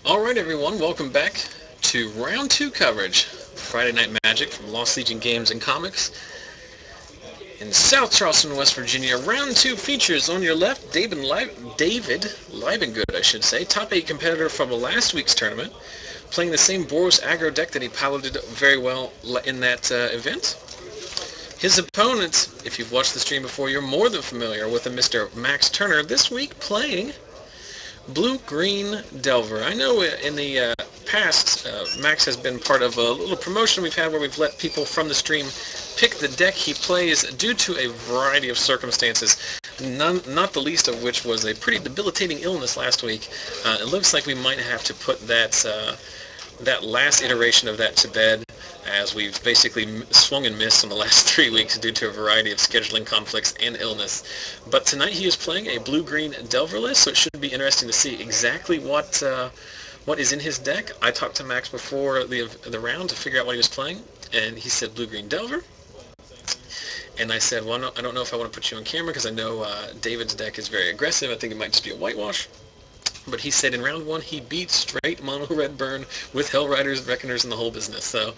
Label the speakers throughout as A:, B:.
A: Alright everyone, welcome back to Round 2 coverage. Friday Night Magic from Lost Legion Games and Comics. In South Charleston, West Virginia, Round 2 features on your left David Libengood, I should say, top 8 competitor from last week's tournament, playing the same Boros Aggro deck that he piloted very well in that event. His opponent, if you've watched the stream before, you're more than familiar with a Mr. Max Turner, this week playing Blue-Green Delver. I know in the past, Max has been part of a little promotion we've had where we've let people from the stream pick the deck he plays due to a variety of circumstances, not the least of which was a pretty debilitating illness last week. It looks like we might have to put that last iteration of that to bed, as we've basically swung and missed in the last 3 weeks due to a variety of scheduling conflicts and illness. But tonight he is playing a blue-green Delver list, so it should be interesting to see exactly what is in his deck. I talked to Max before the round to figure out what he was playing, and he said blue-green Delver. And I said, well, I don't know if I want to put you on camera because I know David's deck is very aggressive. I think it might just be a whitewash. But he said in round 1 he beat straight mono red burn with Hell Riders, Reckoners, and the whole business. So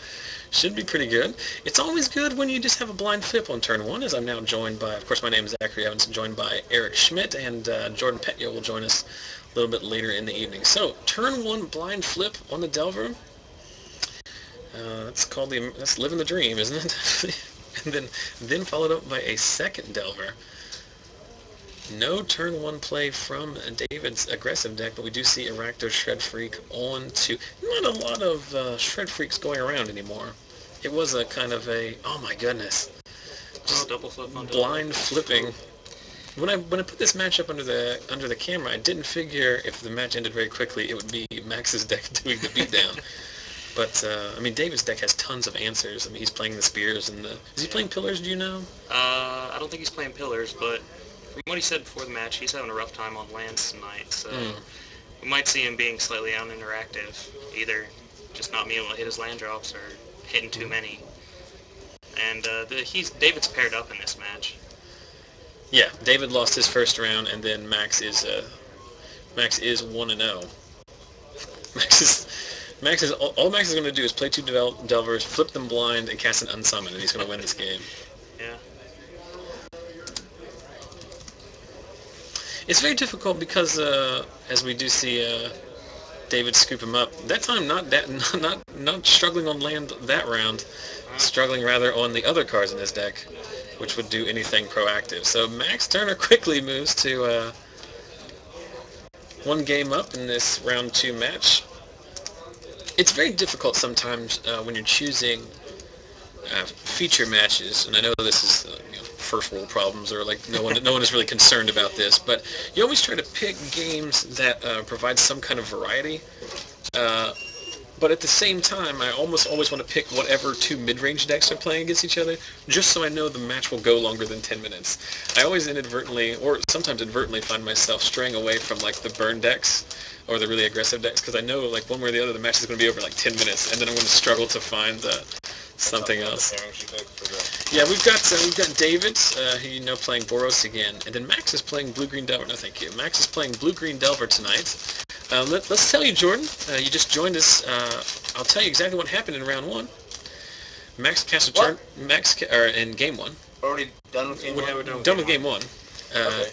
A: should be pretty good. It's always good when you just have a blind flip on turn 1, as I'm now joined by, of course, my name is Zachary Evans, joined by Eric Schmidt, and Jordan Petio will join us a little bit later in the evening. So turn 1 blind flip on the Delver. That's living the dream, isn't it? And then followed up by a second Delver. No turn 1 play from David's aggressive deck, but we do see Rakdos Shred Freak on to... Not a lot of Shred Freaks going around anymore. It was a kind of a... Oh my goodness. Just
B: double flip on
A: blind flipping. When I put this match up under the camera, I didn't figure if the match ended very quickly, it would be Max's deck doing the beatdown. But, I mean, David's deck has tons of answers. I mean, he's playing the Spears and the... Is he playing Pillars, do you know?
B: I don't think he's playing Pillars, but... From what he said before the match, he's having a rough time on lands tonight, so we might see him being slightly uninteractive, either just not being able to hit his land drops or hitting too many. And David's paired up in this match.
A: Yeah, David lost his first round, and then Max is 1-0. All Max is going to do is play 2 Delvers, flip them blind, and cast an Unsummon, and he's going to win this game.
B: Yeah.
A: It's very difficult because, as we do see David scoop him up, that time not struggling on land that round, struggling rather on the other cards in his deck, which would do anything proactive. So Max Turner quickly moves to 1 game up in this round 2 match. It's very difficult sometimes when you're choosing feature matches, and I know this is first world problems, or like no one is really concerned about this, but you always try to pick games that provide some kind of variety, but at the same time I almost always want to pick whatever 2 mid-range decks are playing against each other, just so I know the match will go longer than 10 minutes. I always inadvertently, or sometimes inadvertently, find myself straying away from like the burn decks or the really aggressive decks, because I know like one way or the other the match is going to be over like 10 minutes, and then I'm going to struggle to find something else. Yeah, we've got David, who playing Boros again, and then Max is playing Blue-Green Delver. No, thank you. Max is playing Blue-Green Delver tonight. Let's tell you, Jordan. You just joined us. I'll tell you exactly what happened in round 1. Max cast a turn. In game 1.
C: Already done with game 1.
A: Done with game 1.
C: Okay.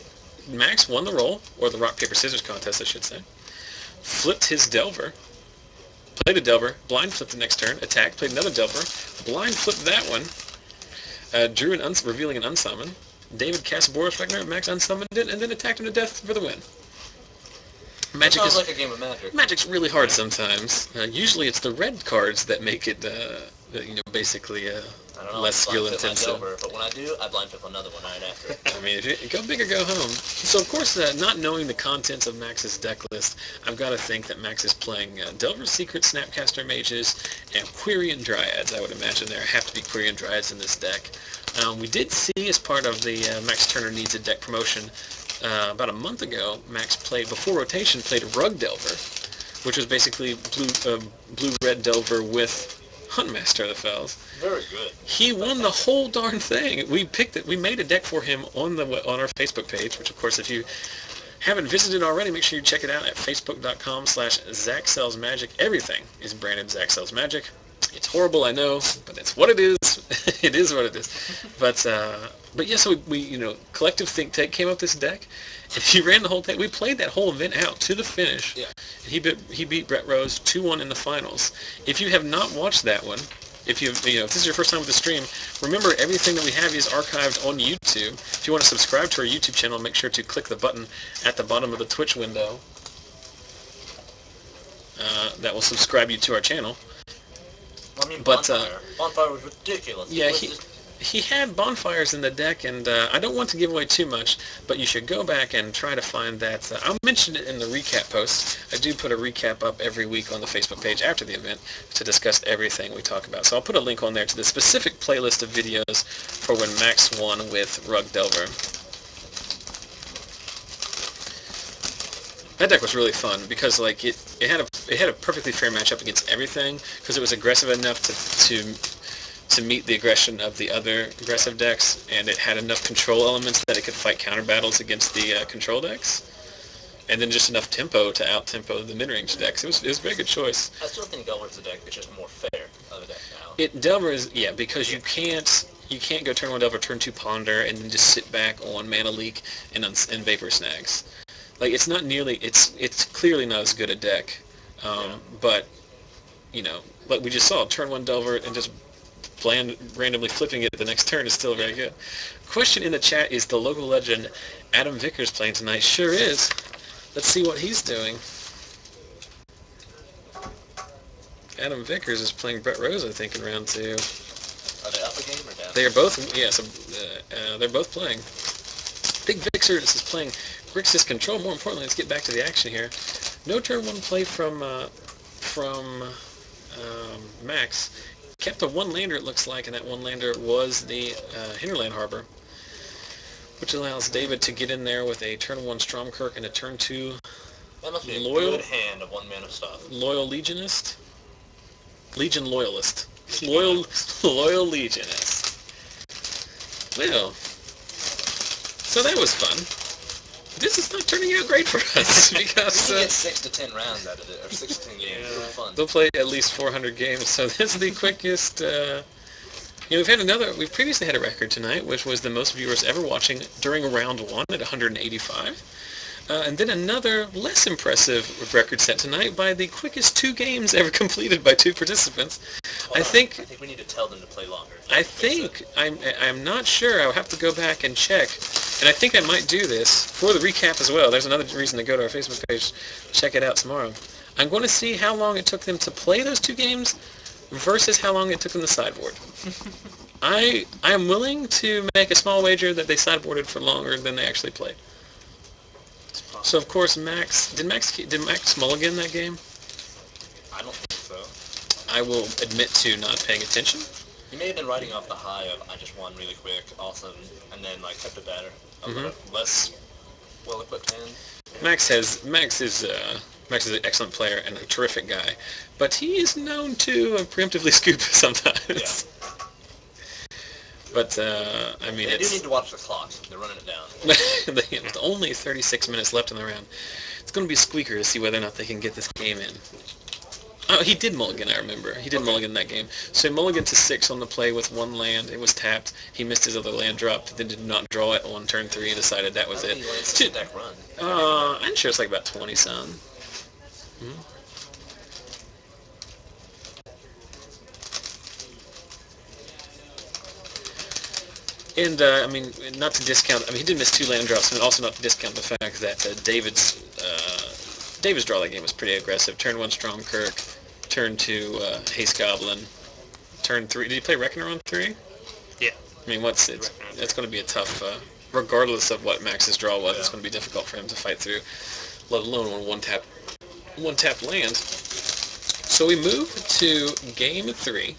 A: Max won the roll, or the rock paper scissors contest, I should say. Flipped his Delver. Played a Delver, blind flipped the next turn, attacked, played another Delver, blind flipped that one, drew revealing an Unsummon. David cast Boros Reckoner, Max unsummoned it, and then attacked him to death for the win. Magic
C: sounds like a game of Magic.
A: Magic's really hard sometimes. Usually it's the red cards that make it, basically less skill intensive.
C: But when I do, I blind flip another one right after.
A: I mean, if you go big or go home. So of course, not knowing the contents of Max's deck list, I've got to think that Max is playing Delver Secret, Snapcaster Mages, and Quirion Dryads. I would imagine there have to be Quirion Dryads in this deck. We did see, as part of the Max Turner Needs a Deck promotion, about a month ago, Max before rotation, played a Rug Delver, which was basically blue-red Delver with Huntmaster of the Fells.
C: Very good.
A: He won the whole darn thing. We picked it. We made a deck for him on our Facebook page, which of course, if you haven't visited already, make sure you check it out at facebook.com/ZachSellsMagic. Everything is branded Zach Sells Magic. It's horrible, I know, but it's what it is. It is what it is. But yeah, so we Collective Think Tank came up with this deck, and he ran the whole thing. We played that whole event out to the finish.
C: Yeah.
A: And he beat Brett Rose 2-1 in the finals. If you have not watched that one, if this is your first time with the stream, remember everything that we have is archived on YouTube. If you want to subscribe to our YouTube channel, make sure to click the button at the bottom of the Twitch window. That will subscribe you to our channel.
C: I mean,
A: But,
C: Bonfire was ridiculous.
A: Yeah, he had bonfires in the deck, and I don't want to give away too much, but you should go back and try to find that. I'll mention it in the recap post. I do put a recap up every week on the Facebook page after the event to discuss everything we talk about. So I'll put a link on there to the specific playlist of videos for when Max won with Rug Delver. That deck was really fun because it had a perfectly fair matchup against everything because it was aggressive enough to meet the aggression of the other aggressive decks, and it had enough control elements that it could fight counter battles against the control decks, and then just enough tempo to out-tempo the mid-range decks. It was a very good choice.
C: I still think Delver's a deck that's just more fair of a deck now.
A: Delver is, because you can't go turn 1 Delver, turn 2 Ponder, and then just sit back on Mana Leak and Vapor Snags. It's not nearly, it's clearly not as good a deck, but, like we just saw, turn 1 Delver and just randomly flipping it the next turn is still very good. Question in the chat, is the local legend Adam Vickers playing tonight? Sure is. Let's see what he's doing. Adam Vickers is playing Brett Rose, I think, in round 2.
C: Are they up a game or down?
A: They are both, they're both playing. Big Vickers is playing Grixis Control. More importantly, let's get back to the action here. No turn 1 play from Maxx. Kept a 1-lander, it looks like, and that 1-lander was the Hinterland Harbor, which allows David to get in there with a turn 1 Stromkirk and a turn 2
C: That must be a
A: Loyal
C: good hand of 1 mana stuff.
A: Loyal Legionist. Legion Loyalist. Loyal Legionist. Well, so that was fun. This is not turning out great for us because
C: we can get 6 to 10 rounds out of it, or 6 to 10 games. It's really fun.
A: They'll play at least 400 games, so this is the quickest. We've previously had a record tonight, which was the most viewers ever watching during round 1 at 185. And then another less impressive record set tonight by the quickest 2 games ever completed by 2 participants. I think
C: we need to tell them to play longer.
A: I'm not sure. I'll have to go back and check. And I think I might do this for the recap as well. There's another reason to go to our Facebook page, check it out tomorrow. I'm going to see how long it took them to play those 2 games versus how long it took them to sideboard. I am willing to make a small wager that they sideboarded for longer than they actually played. So of course did Max mulligan that game?
C: I don't think so.
A: I will admit to not paying attention.
C: He may have been riding off the high of I just won really quick, awesome, and then kept it better. A little less well-equipped hand.
A: Maxx is an excellent player and a terrific guy, but he is known to preemptively scoop sometimes.
C: Yeah.
A: But
C: they do need to watch the clock. They're running it down.
A: With only 36 minutes left in the round, it's going to be a squeaker to see whether or not they can get this game in. Oh, he did mulligan, I remember. He did mulligan that game. So he mulliganed to 6 on the play with 1 land. It was tapped. He missed his other land drop, then did not draw it on turn 3 and decided that was it.
C: Deck run.
A: I'm sure it's about 20-some. And, not to discount, he did miss 2 land drops, and also not to discount the fact that David's draw that game was pretty aggressive. Turn 1 Stromkirk, turn 2 Haste Goblin, turn 3, did he play Reckoner on 3?
B: Yeah.
A: It's going to be a tough, regardless of what Max's draw was, it's going to be difficult for him to fight through, let alone on one tap land. So we move to game 3.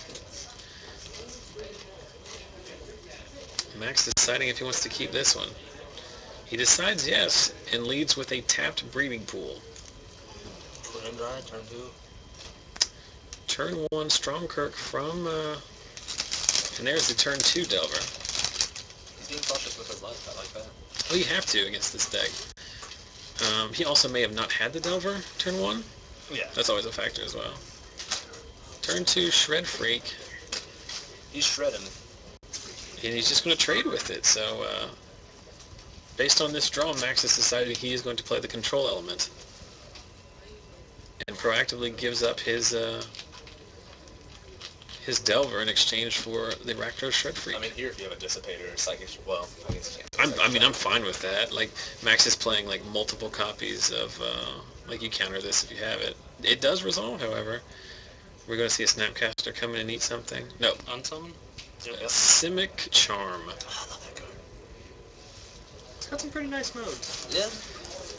A: Maxx deciding if he wants to keep this one. He decides yes, and leads with a tapped Breeding Pool.
C: Put him dry, turn 2.
A: Turn 1 Stromkirk from, and there's the turn 2 Delver.
C: He's being cautious with his life, I like that.
A: Well, you have to against this deck. He also may have not had the Delver turn 1.
C: Yeah.
A: That's always a factor as well. Turn 2, Shred Freak.
C: He's shredding.
A: And he's just going to trade with it. So, based on this draw, Maxx has decided he is going to play the control element. And proactively gives up his Delver in exchange for the Rakdos Shred Freak.
C: I mean, here if you have a Dissipator or Psychic, well, I guess you can't.
A: I'm fine with that. Like, Maxx is playing, like, multiple copies of, like, you counter this if you have it. It does resolve, however. We're going to see a Snapcaster come in and eat something. No.
B: Unsummon? Yep.
A: Simic Charm.
C: I love that card.
B: It's got some pretty nice modes.
C: Yeah.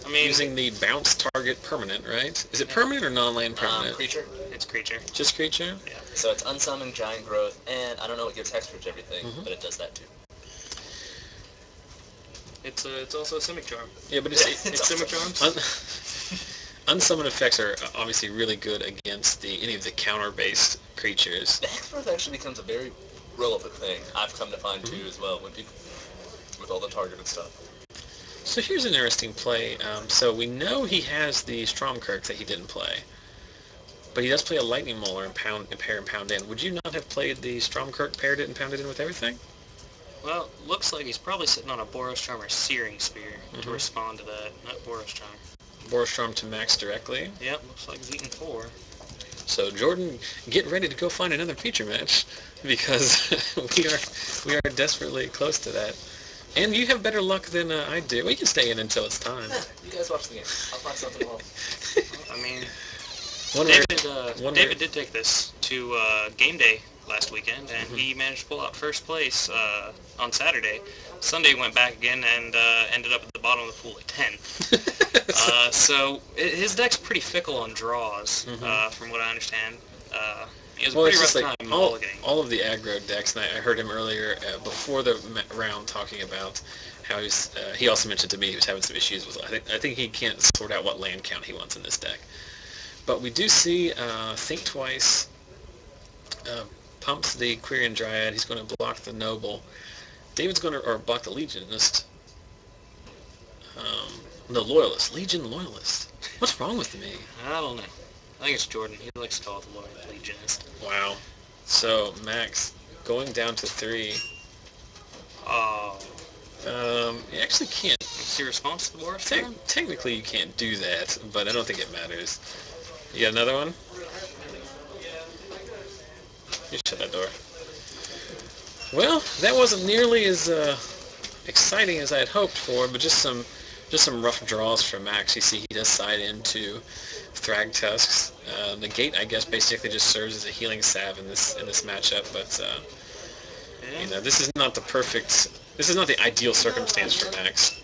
B: I mean,
A: Using the bounce target permanent, right? Is it permanent or non-land permanent?
C: Creature.
B: it's creature.
A: Just creature?
B: Yeah.
C: So it's Unsummoned, Giant Growth, and I don't know, it gives Hexproof to everything, but it does that too.
B: It's also a Simic Charm.
A: Yeah, but it's
B: Simic Charms?
A: Unsummoned effects are obviously really good against any of the counter-based creatures.
C: The Hexproof actually becomes a very relevant thing. I've come to find too as well when people with all the targeted stuff.
A: So here's an interesting play. So we know he has the Stromkirk that he didn't play, but he does play a Lightning Molar and pair and pound in. Would you not have played the Stromkirk, paired it and pounded in with everything?
B: Well, looks like he's probably sitting on a Boros Charm or Searing Spear to respond to that. Not Boros Charm.
A: Boros Charm to Maxx directly.
B: Yep, looks like he's eating 4.
A: So Jordan, get ready to go find another feature match, because we are desperately close to that. And you have better luck than I do. We can stay in until it's time.
C: Yeah, you guys watch the game. I'll find something else.
B: I mean,
A: One
B: David did take this to game day last weekend, and he managed to pull out first place on Saturday. Sunday went back again and ended up at the bottom of the pool at 10. So his deck's pretty fickle on draws, from what I understand. It was a pretty rough time mulliganing.
A: All of the aggro decks, and I heard him earlier before the round talking about how he also mentioned to me he was having some issues with. I think he can't sort out what land count he wants in this deck. But we do see Think Twice pumps the Quirion Dryad. He's going to block the Noble. David's going to block the Legionist. No, Loyalist. Legion Loyalist. What's wrong with me?
B: I don't know. I think it's Jordan. He likes to call it the Legionist.
A: Wow. So, Maxx, going down to 3.
B: Oh.
A: You actually can't.
B: What's your response to the Boros Charm?
A: Technically, you can't do that, but I don't think it matters. You got another one? You shut that door. Well, that wasn't nearly as exciting as I had hoped for, but just some rough draws for Maxx. You see he does side into Thrag Tusks. The gate, I guess, basically just serves as a healing salve in this matchup, but this is not the ideal circumstance for Maxx.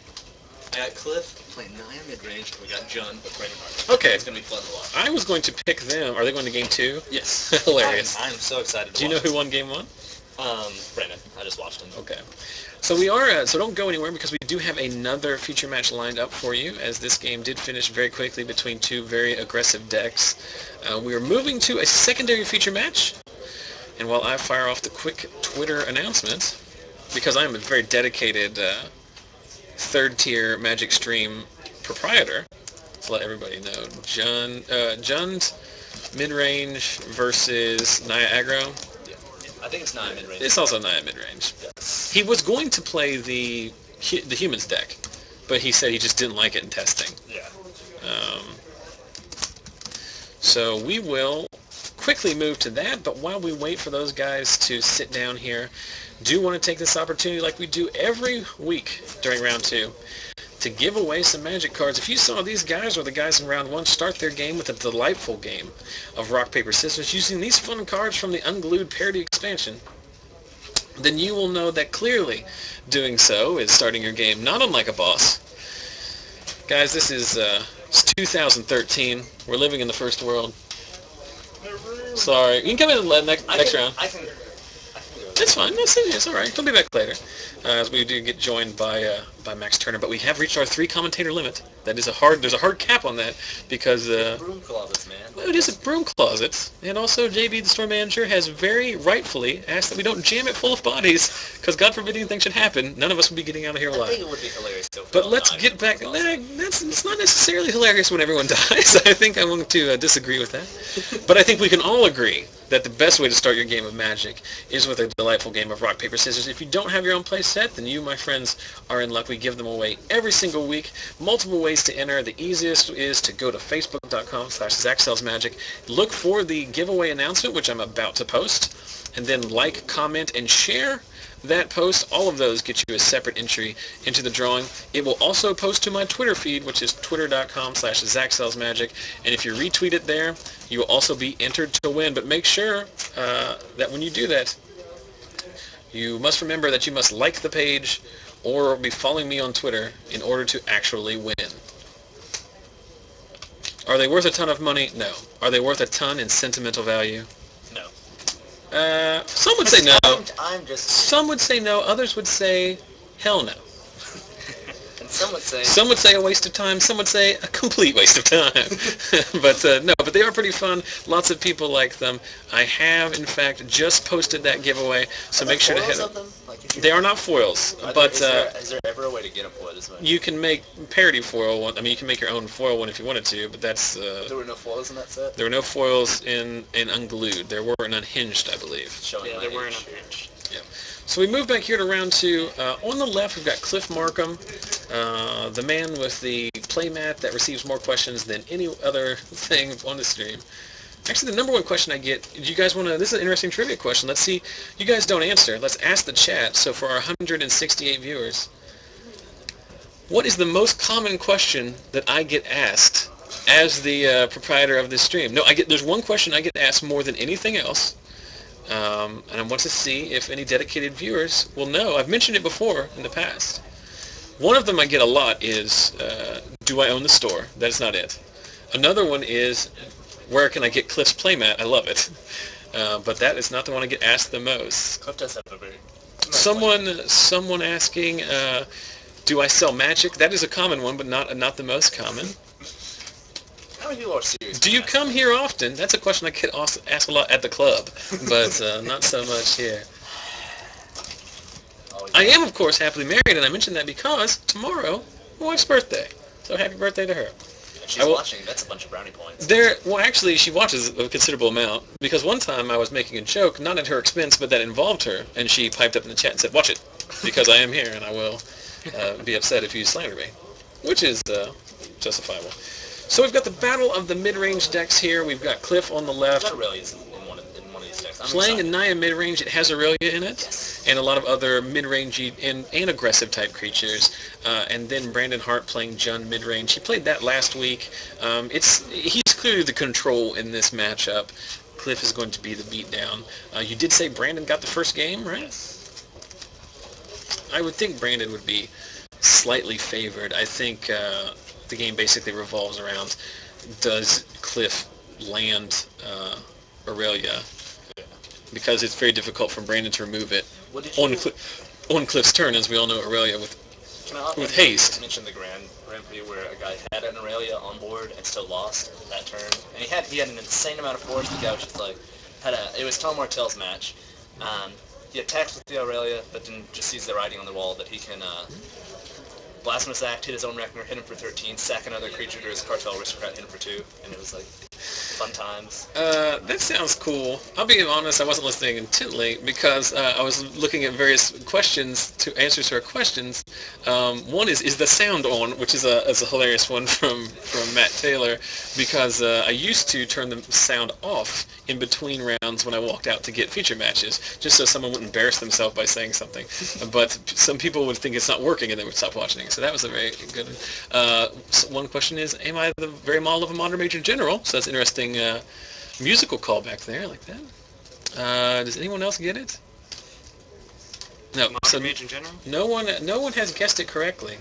C: I got Cliff playing Naya midrange, we got Jun playing Hart.
A: Okay.
C: It's going to be fun to watch.
A: I was going to pick them. Are they going to game 2?
C: Yes.
A: Hilarious.
C: I'm so excited to
A: Do you know who won game 1?
C: Brandon. I just watched him.
A: Okay. So we are, so don't go anywhere because we do have another feature match lined up for you, as this game did finish very quickly between two very aggressive decks. We are moving to a secondary feature match, and while I fire off the quick Twitter announcement, because I am a very dedicated third-tier Magic Stream proprietor, to let everybody know, Jun's Midrange versus Naya Aggro.
C: I think it's Naya midrange.
A: It's also Naya midrange.
C: Yes.
A: He was going to play the humans deck, but he said he just didn't like it in testing.
C: Yeah.
A: So we will quickly move to that, but while we wait for those guys to sit down here, do want to take this opportunity, like we do every week during round 2, to give away some Magic cards. If you saw these guys or the guys in round 1 start their game with a delightful game of rock, paper, scissors using these fun cards from the Unglued Parody expansion, then you will know that clearly doing so is starting your game not unlike a boss. Guys, this is it's 2013. We're living in the first world. Sorry. You can come in and next round.
C: I can go
A: That's fine. It's all right. He'll be back later, as we do get joined by Max Turner. But we have reached our 3 commentator limit. There's a hard cap on that because
C: broom closets, man.
A: well, it is a broom closet, and also JB, the store manager, has very rightfully asked that we don't jam it full of bodies, because God forbid anything should happen, none of us would be getting out of here
C: I
A: alive.
C: think it would be hilarious though.
A: But let's get back. It's not necessarily hilarious when everyone dies. I think I want to disagree with that. But I think we can all agree that the best way to start your game of Magic is with a delightful game of rock, paper, scissors. If you don't have your own play set, then you, my friends, are in luck. We give them away every single week. Multiple ways to enter. The easiest is to go to facebook.com/ZachSellsMagic. Look for the giveaway announcement, which I'm about to post, and then like, comment, and share that post. All of those get you a separate entry into the drawing. It will also post to my Twitter feed, which is twitter.com/ZachSellsMagic. And if you retweet it there, you will also be entered to win. But make sure that when you do that, you must remember that you must like the page or be following me on Twitter in order to actually win. Are they worth a ton of money? No. Are they worth a ton in sentimental value?
C: No.
A: Some would say no.
C: I'm just...
A: Some would say no. Others would say hell no.
C: And some would say...
A: Some would say a waste of time. Some would say a complete waste of time. But they are pretty fun. Lots of people like them. I have, in fact, just posted that giveaway, so make sure to head up. They are not foils, but
C: is there ever a way to get them foiled?
A: you can make parody foil one. I mean, you can make your own foil one if you wanted to, but that's...
C: there were no foils in that set?
A: There were no foils in Unglued. There were in Unhinged, I believe.
B: Yeah, there were in Unhinged.
A: Yeah. So we move back here to round 2. On the left, we've got Cliff Marcum, the man with the playmat that receives more questions than any other thing on the stream. Actually, the number one question I get, do you guys want to, this is an interesting trivia question. Let's see, you guys don't answer. Let's ask the chat. So for our 168 viewers, what is the most common question that I get asked as the proprietor of this stream? No, there's one question I get asked more than anything else. And I want to see if any dedicated viewers will know. I've mentioned it before in the past. One of them I get a lot is, do I own the store? That's not it. Another one is, where can I get Cliff's playmat? I love it. But that is not the one I get asked the most.
C: Cliff does have a very...
A: Someone asking, do I sell magic? That is a common one, but not the most common.
C: How many people are serious?
A: Do you come here often? That's a question I get asked a lot at the club, but not so much here. I am, of course, happily married, and I mentioned that because tomorrow, my wife's birthday. So happy birthday to her.
C: She's watching. That's a bunch of brownie points.
A: Well, actually, she watches a considerable amount, because one time I was making a joke, not at her expense, but that involved her, and she piped up in the chat and said, watch it, because I am here, and I will be upset if you slander me, which is justifiable. So we've got the battle of the mid-range decks here. We've got Cliff on the left.
C: Aurelia's in one of these decks.
A: Playing a Naya mid-range, it has Aurelia in it,
C: yes.
A: And a lot of other mid-rangey and aggressive type creatures. And then Brandon Hart playing Jund mid-range. He played that last week. He's clearly the control in this matchup. Cliff is going to be the beatdown. You did say Brandon got the first game, right?
C: Yes.
A: I would think Brandon would be slightly favored. I think the game basically revolves around, does Cliff land Aurelia? Because it's very difficult for Brandon to remove it on Cliff's turn, as we all know Aurelia with haste.
C: I mentioned the Grand Prix where a guy had an Aurelia on board and still lost that turn, and he had an insane amount of force. The guy was just like it was Tom Martell's match. He attacks with the Aurelia, but then just sees the writing on the wall that he can Blasphemous Act, hit his own Reckoner, hit him for 13, sack another creature to his Cartel Aristocrat, hit him for 2, and it was like fun times.
A: That sounds cool. I'll be honest, I wasn't listening intently because I was looking at various answers to our questions. One is the sound on, which is a hilarious one from Matt Taylor, because I used to turn the sound off in between rounds when I walked out to get feature matches, just so someone wouldn't embarrass themselves by saying something. But some people would think it's not working and they would stop watching. So that was a very good one. One question is, am I the very model of a modern Major General? So that's interesting musical callback there, like that. Does anyone else get it? No.
B: Modern Major General?
A: No one has guessed it correctly.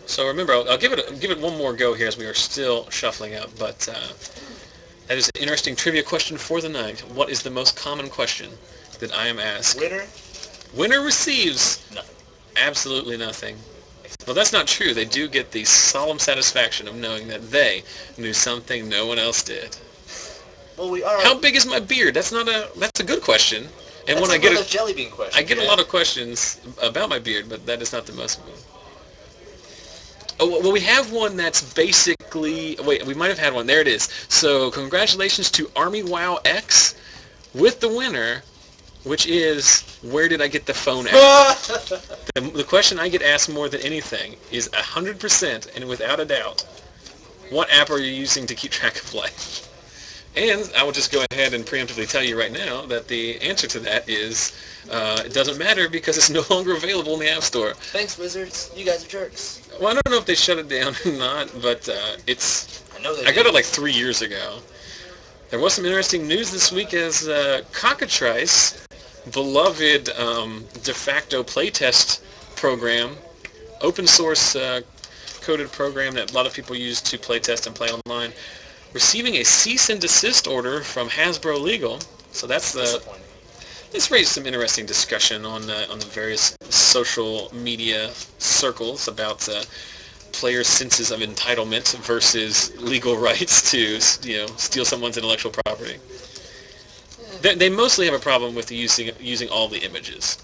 A: So remember, I'll give it one more go here as we are still shuffling out. But that is an interesting trivia question for the night. What is the most common question that I am asked.
C: Winner?
A: Winner receives
C: Nothing.
A: absolutely nothing. Well, that's not true. They do get the solemn satisfaction of knowing that they knew something no one else did.
C: Well, we are.
A: How big is my beard? That's a good question. And
C: That's
A: when
C: like a jelly bean question.
A: I get a lot of questions about my beard, but that is not the most of them. Oh, well, we have one that's basically... Wait, we might have had one. There it is. So, congratulations to Army WoW X with the winner, which is, where did I get the phone at? The question I get asked more than anything is 100% and without a doubt, what app are you using to keep track of life? And I will just go ahead and preemptively tell you right now that the answer to that is it doesn't matter because it's no longer available in the App Store.
C: Thanks, Wizards. You guys are jerks.
A: Well, I don't know if they shut it down or not, but it's... I got it like 3 years ago. There was some interesting news this week as Cockatrice, beloved de facto playtest program, open source coded program that a lot of people use to playtest and play online, receiving a cease and desist order from Hasbro Legal. So that's this raised some interesting discussion on the various social media circles about players' senses of entitlement versus legal rights to steal someone's intellectual property. They mostly have a problem with using all the images.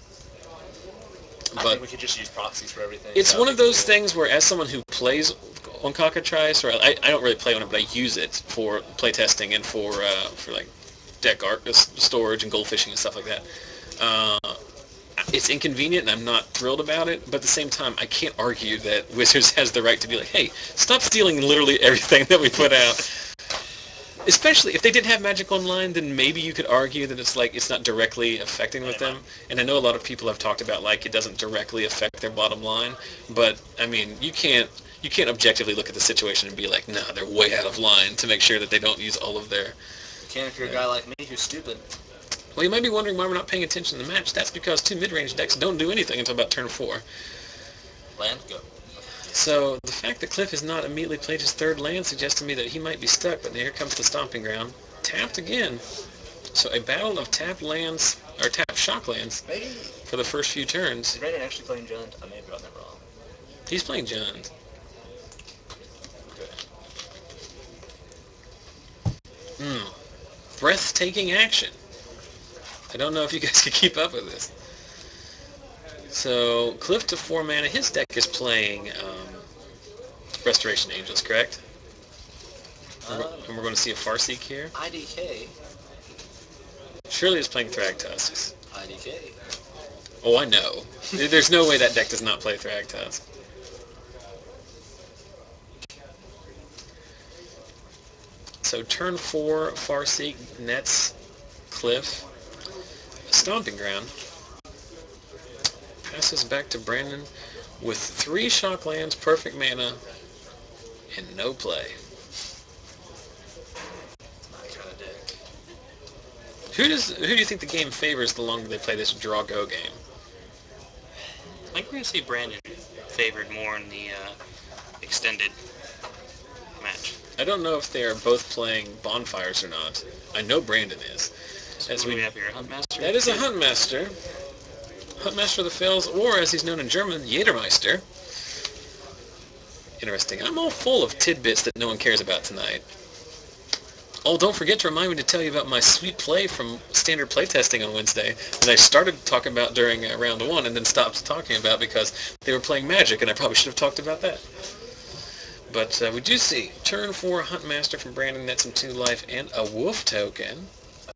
C: I think we could just use proxies for everything.
A: It's one of those things where, as someone who plays on Cockatrice, or I don't really play on it, but I use it for playtesting and for like deck art storage and gold fishing and stuff like that. It's inconvenient, and I'm not thrilled about it. But at the same time, I can't argue that Wizards has the right to be like, "Hey, stop stealing literally everything that we put out." Especially if they didn't have Magic Online, then maybe you could argue that it's not directly affecting with them. And I know a lot of people have talked about like it doesn't directly affect their bottom line, but I mean you can't objectively look at the situation and be like, no, they're way out of line to make sure that they don't use all of their...
C: You can if you're a guy like me who's stupid.
A: Well, you might be wondering why we're not paying attention to the match. That's because 2 mid-range decks don't do anything until about turn 4.
C: Land, go.
A: So the fact that Cliff has not immediately played his 3rd land suggests to me that he might be stuck, but here comes the Stomping Ground. Tapped again. So a battle of tapped lands, or tapped shock lands,
C: Maybe.
A: for the first few turns.
C: Is Brandon actually playing Jund? I may have gotten that wrong.
A: He's playing Jund. Breathtaking action. I don't know if you guys can keep up with this. So, Cliff to 4 mana. His deck is playing Restoration Angels, correct? And we're going to see a Farseek here.
C: IDK.
A: Surely it's playing Thragtusks.
C: IDK.
A: Oh, I know. There's no way that deck does not play Thragtusk. So turn 4, Farseek nets Cliff. Stomping Ground. Passes back to Brandon with 3 shock lands, perfect mana, and no play. Who do you think the game favors the longer they play this draw-go game?
B: I think we're going to see Brandon favored more in the extended match.
A: I don't know if they are both playing bonfires or not. I know Brandon is.
B: So what do we have here, Huntmaster?
A: That is a Huntmaster. Huntmaster of the Fells, or as he's known in German, Jägermeister. Interesting. I'm all full of tidbits that no one cares about tonight. Oh, don't forget to remind me to tell you about my sweet play from standard playtesting on Wednesday that I started talking about during round 1 and then stopped talking about because they were playing Magic, and I probably should have talked about that. But we do see turn 4 Huntmaster from Brandon, that's some 2 life and a Woof token.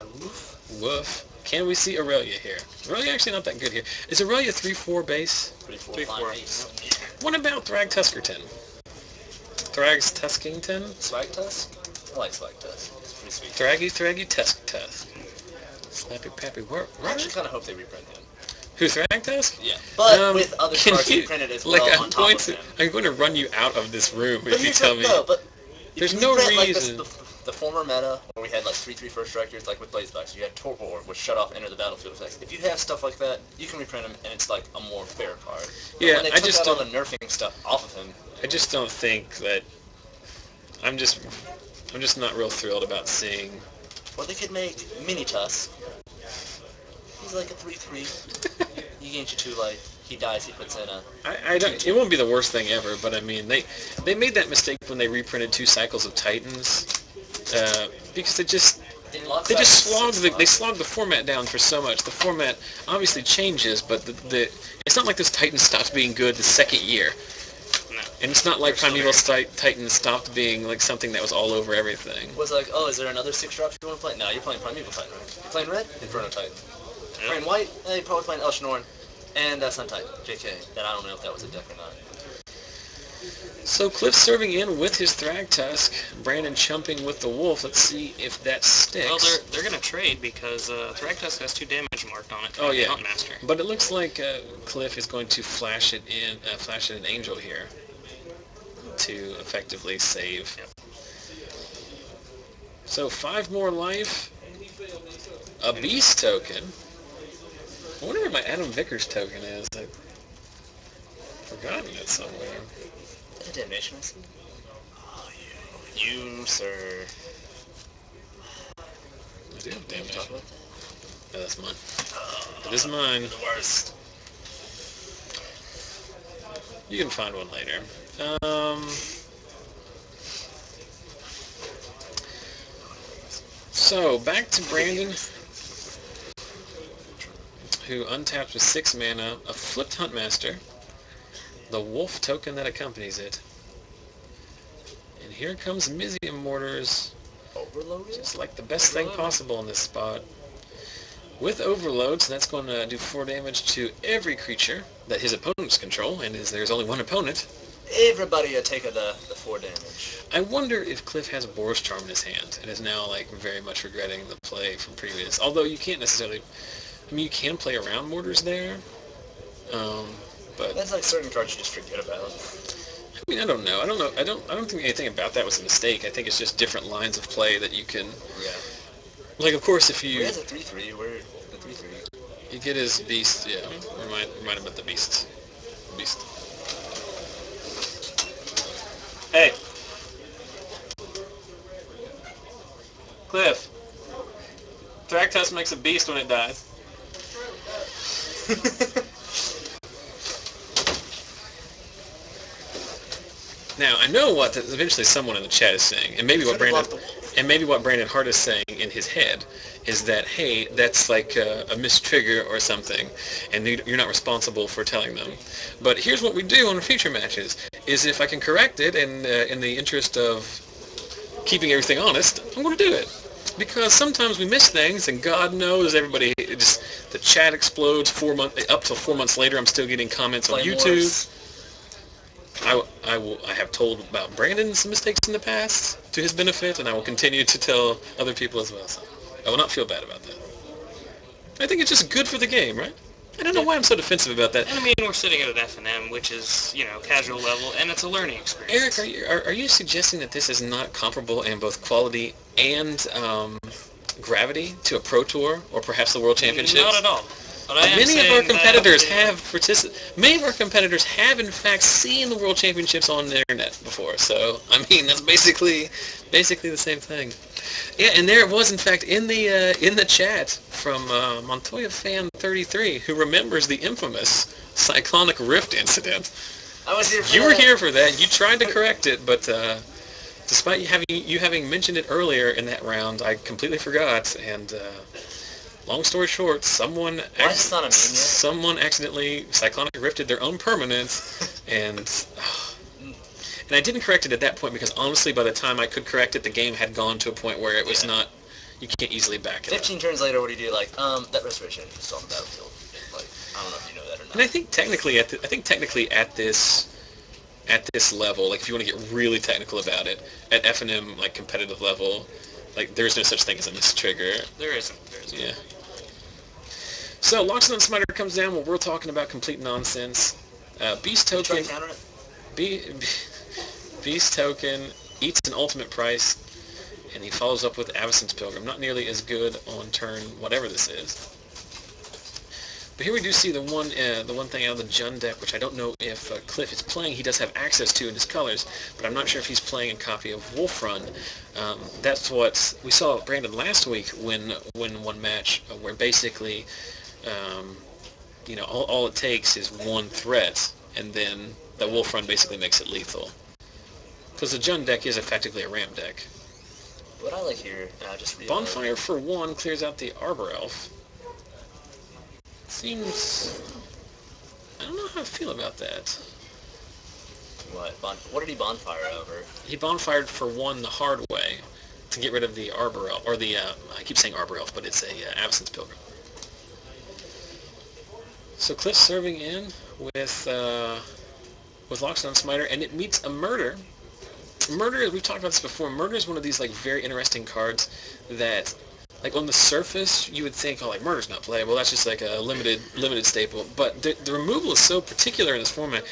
C: A woof?
A: Woof. Can we see Aurelia here? Aurelia actually not that good here. Is Aurelia 3-4 base?
C: 3-4 base.
A: What about Thragtuskerton? Thragtuskington?
C: Swagtusk? I like Swagtusk. It's pretty sweet.
A: Thraggy Tusk. Slappy Pappy. Where?
C: I actually kind of hope they reprint him.
A: Who, Thragtusk?
C: Yeah. But with other cards reprinted as well on top of him.
A: I'm going to run you out of this room
C: But
A: if you tell me.
C: But
A: There's no
C: Like
A: reason.
C: the former meta, where we had like 3/3 first strikers, like with Blazebacks, you had Torpor, which shut off enter the battlefield effects. If you have stuff like that, you can reprint them, and it's like a more fair card. But
A: Yeah,
C: when they
A: I
C: took
A: just
C: out
A: don't.
C: all the nerfing stuff off of him.
A: I just don't think that. I'm just not real thrilled about seeing.
C: Well, they could make Mini Tusk. gains like a 3-3. He gains you 2 life. He dies, he puts in a...
A: I don't. It won't be the worst thing ever, but I mean, they made that mistake when they reprinted 2 cycles of Titans, because they just slogged the format down for so much. The format obviously changes, but it's not like this Titan stops being good the second year.
B: No.
A: And it's not like Primeval Titans stopped being like something that was all over everything.
C: Was like, oh, is there another 6-drop you want to play? No, you're playing Primeval Titan, right? You're playing red? Inferno Titan.
B: Yep.
C: Playing white? You're probably playing Elshnorn. And Sun Titan, JK. That I don't know if that was a deck or not.
A: So Cliff serving in with his Thragtusk, Brandon chumping with the Wolf. Let's see if that sticks.
B: Well, they're going to trade because Thragtusk has 2 damage marked on it.
A: Oh yeah,
B: Huntmaster.
A: but it looks like Cliff is going to flash it in Angel here to effectively save.
B: Yep.
A: So 5 more life, a Beast token. I wonder where my Adam Vickers token is. I've forgotten it somewhere.
C: Is that a damnation I see? Oh, you, sir.
A: I do have damnation.
C: Talk about that.
A: No, that's mine. It is mine.
C: The worst.
A: You can find one later. So, back to Brandon, who untaps with 6 mana, a flipped Huntmaster, the Wolf token that accompanies it. And here comes Mizium Mortars,
C: Overloaded?
A: just like the best thing possible in this spot. With Overload, so that's going to do 4 damage to every creature that his opponents control, and there's only one opponent.
C: Everybody take the 4 damage.
A: I wonder if Cliff has a Boros Charm in his hand, and is now like very much regretting the play from previous. Although you can't necessarily, I mean, you can play around Mortars there, but
C: That's like certain cards you just forget about.
A: I mean, I don't know. I don't think anything about that was a mistake. I think it's just different lines of play that you can.
C: Yeah.
A: Like, of course, if you.
C: He has a 3-3. Where the 3-3?
A: You get his Beast. Yeah. Remind him of the Beast. Beast. Hey. Cliff. Thragtusk makes a Beast when it dies. Now I know what eventually someone in the chat is saying, and maybe what Brandon Hart is saying in his head is that, hey, that's like a missed trigger or something, and you're not responsible for telling them. But here's what we do on future matches: is if I can correct it, and in the interest of keeping everything honest, I'm going to do it. Because sometimes we miss things, and God knows everybody the chat explodes. Up till 4 months later, I'm still getting comments on YouTube. I have told about Brandon's mistakes in the past to his benefit, and I will continue to tell other people as well. So I will not feel bad about that. I think it's just good for the game, right? I don't know why I'm so defensive about that.
B: And I mean, we're sitting at an FNM, which is, casual level, and it's a learning experience.
A: Eric, are you suggesting that this is not comparable in both quality and gravity to a Pro Tour or perhaps the World Championships?
B: Not at all.
A: Many of our competitors have in fact seen the World Championships on the internet before. So I mean, that's basically the same thing. Yeah, and there it was in fact in the chat from Montoya Fan 33, who remembers the infamous Cyclonic Rift incident.
C: I was here for
A: You were here for that. You tried to correct it, but despite you having mentioned it earlier in that round, I completely forgot. And long story short, someone accidentally Cyclonic Rifted their own permanent, and I didn't correct it at that point because honestly, by the time I could correct it, the game had gone to a point where it was not. You can't easily back it
C: 15
A: up.
C: turns later, what do you do? Like, that restoration is still on the battlefield. Like, I don't know if you know that or not.
A: And I think technically at this level, like if you want to get really technical about it, at FNM like competitive level, like there's no such thing as a miss trigger.
B: There isn't.
A: Yeah. So Loxodon Smiter comes down while we're talking about complete nonsense. Beast token. Beast token eats an ultimate price, and he follows up with Avacyn's Pilgrim. Not nearly as good on turn whatever this is. But here we do see the one thing out of the Jund deck, which I don't know if Cliff is playing. He does have access to in his colors, but I'm not sure if he's playing a copy of Wolfrun. That's what we saw Brandon last week when one match where basically all it takes is one threat, and then the Wolf Run basically makes it lethal. Because the Jund deck is effectively a ramp deck.
C: What I like here, and I'll just read
A: Bonfire for 1 clears out the Arbor Elf. Seems... I don't know how I feel about that.
C: What did he bonfire over?
A: He bonfired for 1 the hard way to get rid of the Arbor Elf, or the, I keep saying Arbor Elf, but it's a Absence Pilgrim. So Cliff's serving in with Loxodon Smiter, and it meets a Murder. Murder, we've talked about this before, Murder is one of these like very interesting cards that, like on the surface, you would think, oh, like Murder's not playable, that's just like a limited staple. But the removal is so particular in this format.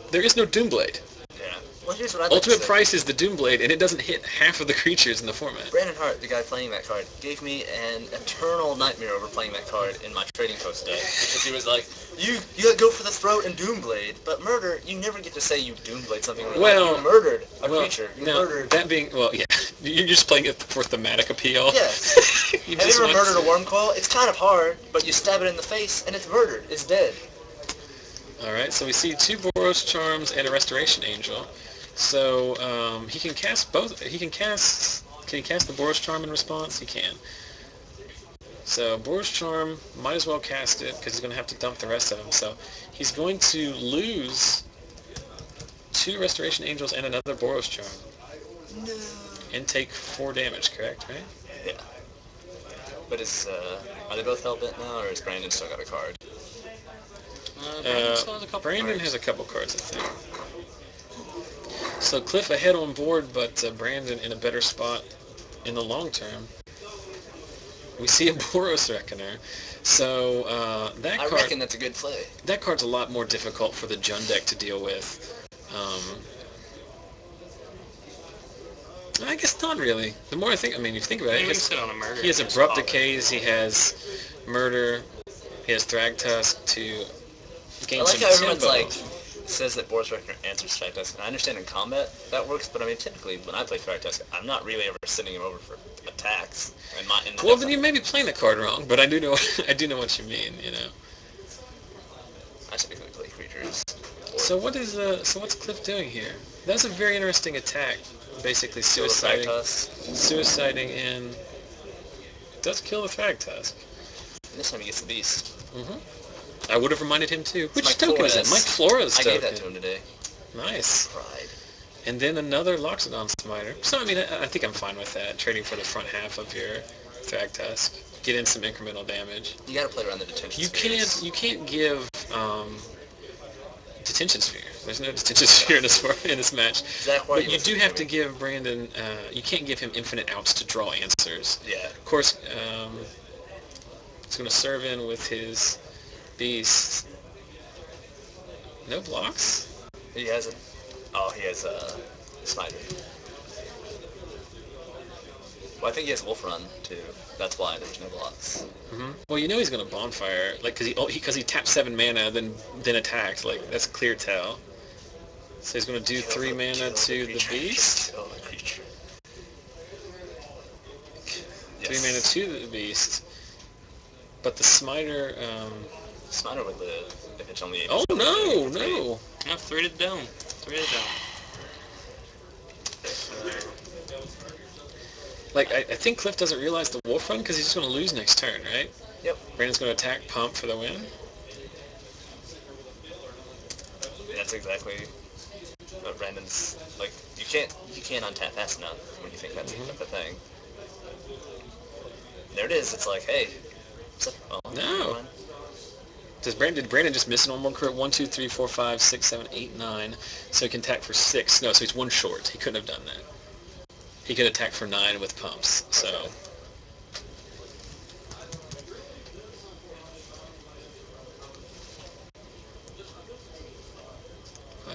A: There is no Doomblade.
C: Yeah. Well, here's what I'd like
A: Ultimate
C: to say.
A: Price is the Doomblade, and it doesn't hit half of the creatures in the format.
C: Brandon Hart, the guy playing that card, gave me an eternal nightmare over playing that card in my trading post deck. Because he was like, you gotta go for the throat and Doomblade, but Murder, you never get to say you Doomblade something.
A: Well,
C: you murdered a creature. You murdered...
A: That being, yeah, you're just playing it for thematic appeal.
C: Yes. Have you ever murdered a Wormcoil? It's kind of hard, but you stab it in the face, and it's murdered. It's dead.
A: Alright, so we see 2 Boros Charms and a Restoration Angel. So, he can cast both. Can he cast the Boros Charm in response? He can. So, Boros Charm, might as well cast it, because he's going to have to dump the rest of them. So, he's going to lose 2 Restoration Angels and another Boros Charm.
C: No.
A: And take 4 damage, correct, right?
C: Yeah. But are they both hellbent now, or has Brandon still got a card?
A: Brandon has a couple cards, I think. So Cliff ahead on board, but Brandon in a better spot in the long term. We see a Boros Reckoner. So that card...
C: I reckon that's a good play.
A: That card's a lot more difficult for the Jund deck to deal with. I guess not really. The more I think, if you think about it, he has Abrupt Decays, he has Murder, he has Thragtusk to gain some tempo.
C: I like how everyone's says that Boros Reckoner answers Thragtusk, and I understand in combat that works, but typically when I play Thragtusk, I'm not really ever sending him over for attacks. Well,
A: then you may be playing the card wrong, but I do know what you mean,
C: I typically play creatures.
A: So what's Cliff doing here? That's a very interesting attack. Basically suiciding in. Does kill the Thragtusk.
C: This time he gets the beast.
A: I would have reminded him too. Which
C: Mike
A: token is it? Mike Flores token.
C: I gave that to him today.
A: Nice.
C: Pride.
A: And then another Loxodon Smiter. So I think I'm fine with that. Trading for the front half of your Thragtusk. Get in some incremental damage.
C: You gotta play around the detention spheres.
A: You can't give Detention Sphere. There's no Detention Sphere in this match. But you do have to give Brandon, you can't give him infinite outs to draw answers.
C: Yeah.
A: Of course, he's going to serve in with his Beast. No blocks?
C: He has a Smiter. Well, I think he has Wolf Run, too. That's why there's no blocks.
A: Well, he's going to Bonfire, because he tapped 7 mana, then attacked. That's a clear tell. So he's going to do 3 mana to the Beast.
C: Kill the creature.
A: 3 mana to the Beast. But the Smiter...
C: Smiter would live if it's only...
A: Oh, no!
B: Yeah, 3 to the dome. 3 to the dome.
A: I think Cliff doesn't realize the Wolf Run because he's just going to lose next turn, right?
C: Yep.
A: Brandon's going to attack, pump for the win.
C: That's exactly what Brandon's you can't untap fast enough when you think that's the thing. There it is. It's hey.
A: No. Did Brandon just miss an on one crit? 1, 2, 3, 4, 5, 6, 7, 8, 9. So he can attack for 6. No, so he's 1 short. He couldn't have done that. He could attack for 9 with pumps. So.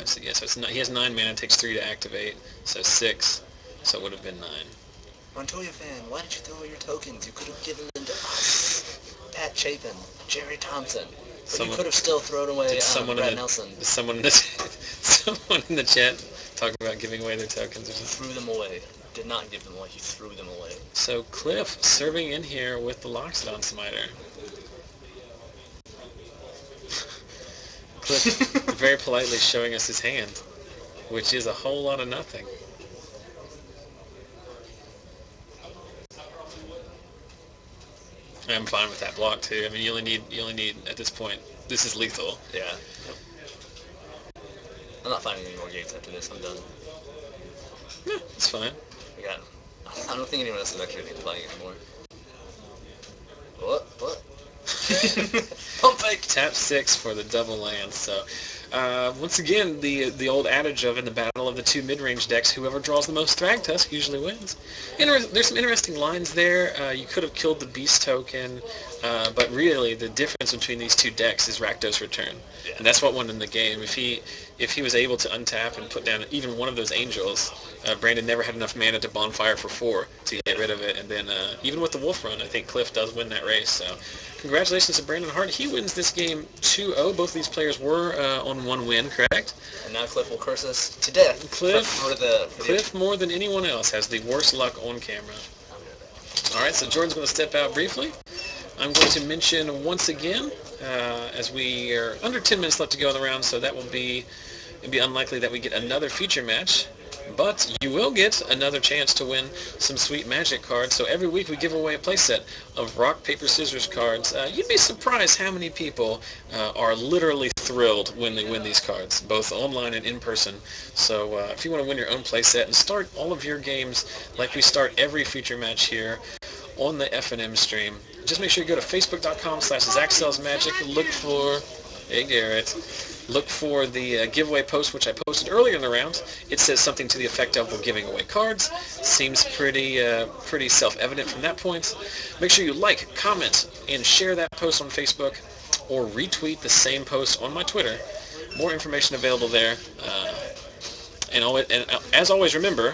A: So it's not, he has 9 mana, takes 3 to activate, so 6, so it would have been 9.
C: Montoya fan, why did you throw away your tokens? You could have given them to us. Pat Chapin, Jerry Thompson. But you could have still thrown away Brad Nelson.
A: Did someone in the chat talk about giving away their tokens or something?
C: Threw them away. Did not give them away, he threw them away.
A: So Cliff serving in here with the Loxodon Smiter. Cliff very politely showing us his hand, which is a whole lot of nothing. I'm fine with that block too. I mean, you only need at this point. This is lethal.
C: Yeah. I'm not finding any more gates after this. I'm done.
A: Yeah, it's fine.
C: I don't think anyone else is actually playing anymore. What? Pump fake.
A: Tap 6 for the double land. So, once again, the old adage of in the battle of the two mid-range decks, whoever draws the most Thragtusk usually wins. There's some interesting lines there. You could have killed the Beast token, but really the difference between these two decks is Rakdos Return, and that's what won in the game. If he was able to untap and put down even one of those Angels, Brandon never had enough mana to Bonfire for 4 to get rid of it, and then even with the Wolf Run, I think Cliff does win that race. So, congratulations to Brandon Hart. He wins this game 2-0. Both of these players were on one win, correct?
C: And now Cliff will curse us to death.
A: Cliff more than anyone else, has the worst luck on camera. All right, so Jordan's going to step out briefly. I'm going to mention once again, as we are under 10 minutes left to go in the round, so that will be, it'd be unlikely that we get another feature match. But you will get another chance to win some sweet Magic cards. So every week we give away a playset of rock, paper, scissors cards. You'd be surprised how many people are literally thrilled when they win these cards, both online and in person. So if you want to win your own playset and start all of your games like we start every feature match here on the FNM stream, just make sure you go to facebook.com/ZachSellsMagic. Look for, hey Garrett, look for the giveaway post, which I posted earlier in the round. It says something to the effect of we're giving away cards. Seems pretty self-evident from that point. Make sure you like, comment, and share that post on Facebook, or retweet the same post on my Twitter. More information available there. And as always, remember,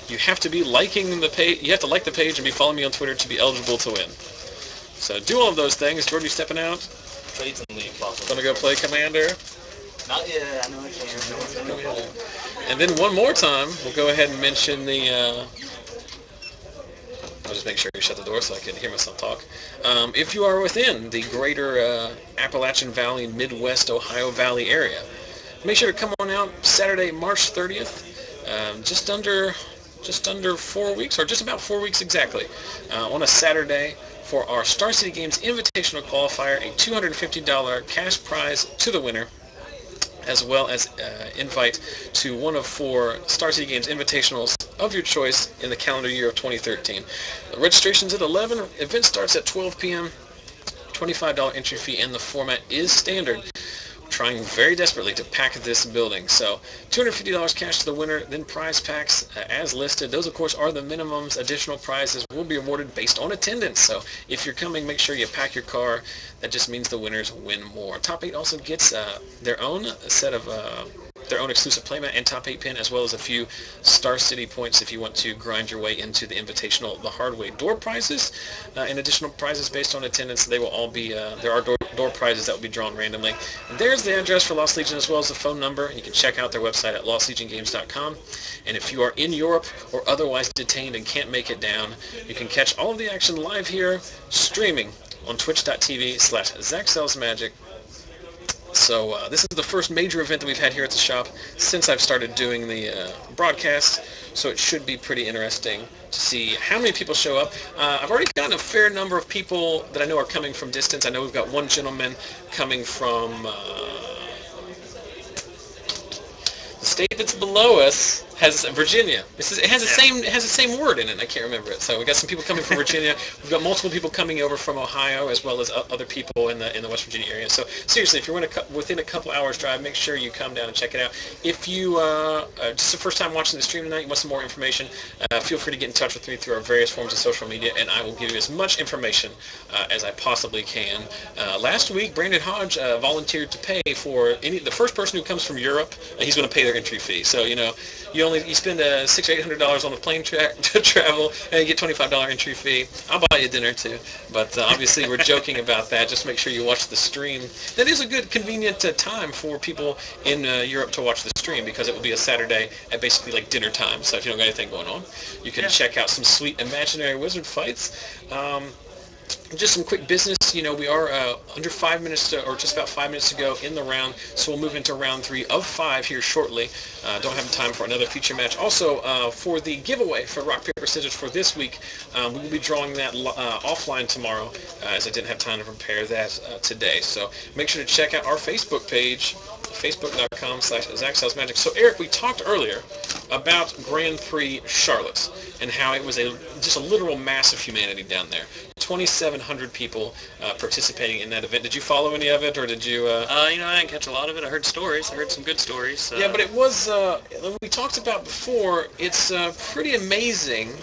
A: you have to be liking the page. You have to like the page and be following me on Twitter to be eligible to win. So do all of those things. Jordan, you stepping out?
C: Trades and leave.
A: Gonna go play Commander?
C: Not yet. I know I can't.
A: And then one more time, we'll go ahead and mention the... I'll just make sure you shut the door so I can hear myself talk. If you are within the greater Appalachian Valley, Midwest Ohio Valley area, make sure to come on out Saturday, March 30th. Just under 4 weeks, or just about 4 weeks exactly, on a Saturday, for our Star City Games Invitational Qualifier, a $250 cash prize to the winner, as well as invite to one of 4 Star City Games Invitationals of your choice in the calendar year of 2013. The registration's at 11, event starts at 12 p.m., $25 entry fee, and the format is standard. Trying very desperately to pack this building. So $250 cash to the winner, then prize packs as listed. Those, of course, are the minimums. Additional prizes will be awarded based on attendance. So if you're coming, make sure you pack your car. That just means the winners win more. Top 8 also gets their own set of their own exclusive playmat and top 8 pin, as well as a few Star City points if you want to grind your way into the Invitational, the hard way door prizes, and additional prizes based on attendance. They will all be, there are door prizes that will be drawn randomly. And there's the address for Lost Legion, as well as the phone number, and you can check out their website at lostlegiongames.com. And if you are in Europe or otherwise detained and can't make it down, you can catch all of the action live here, streaming on twitch.tv/ZachSellsMagic. So this is the first major event that we've had here at the shop since I've started doing the broadcast, so it should be pretty interesting to see how many people show up. I've already gotten a fair number of people that I know are coming from distance. I know we've got one gentleman coming from the state that's below us, has Virginia. It has the same word in it. I can't remember it. So we got some people coming from Virginia. We've got multiple people coming over from Ohio, as well as other people in the West Virginia area. So seriously, if you're within a couple hours drive, make sure you come down and check it out. If you just the first time watching the stream tonight, you want some more information, feel free to get in touch with me through our various forms of social media, and I will give you as much information as I possibly can. Last week, Brandon Hodge volunteered to pay for the first person who comes from Europe. He's going to pay their entry fee. So you spend $600 or $800 on the plane to travel, and you get $25 entry fee. I'll buy you dinner too, but obviously we're joking about that. Just make sure you watch the stream. That is a good, convenient time for people in Europe to watch the stream, because it will be a Saturday at basically like dinner time. So if you don't got anything going on, you can check out some sweet imaginary wizard fights. Just some quick business. We are under 5 minutes or just about 5 minutes to go in the round, so we'll move into round 3 of 5 here shortly. Don't have time for another feature match. Also, for the giveaway for Rock, Paper, Scissors for this week, we will be drawing that offline tomorrow, as I didn't have time to prepare that today. So make sure to check out our Facebook page, facebook.com/ZachSellsMagic. So Eric, we talked earlier about Grand Prix Charlotte and how it was just a literal mass of humanity down there. 2,700 people participating in that event. Did you follow any of it, or did you?
B: I didn't catch a lot of it. I heard stories. I heard some good stories.
A: Yeah, but it was, we talked about before, it's pretty amazing.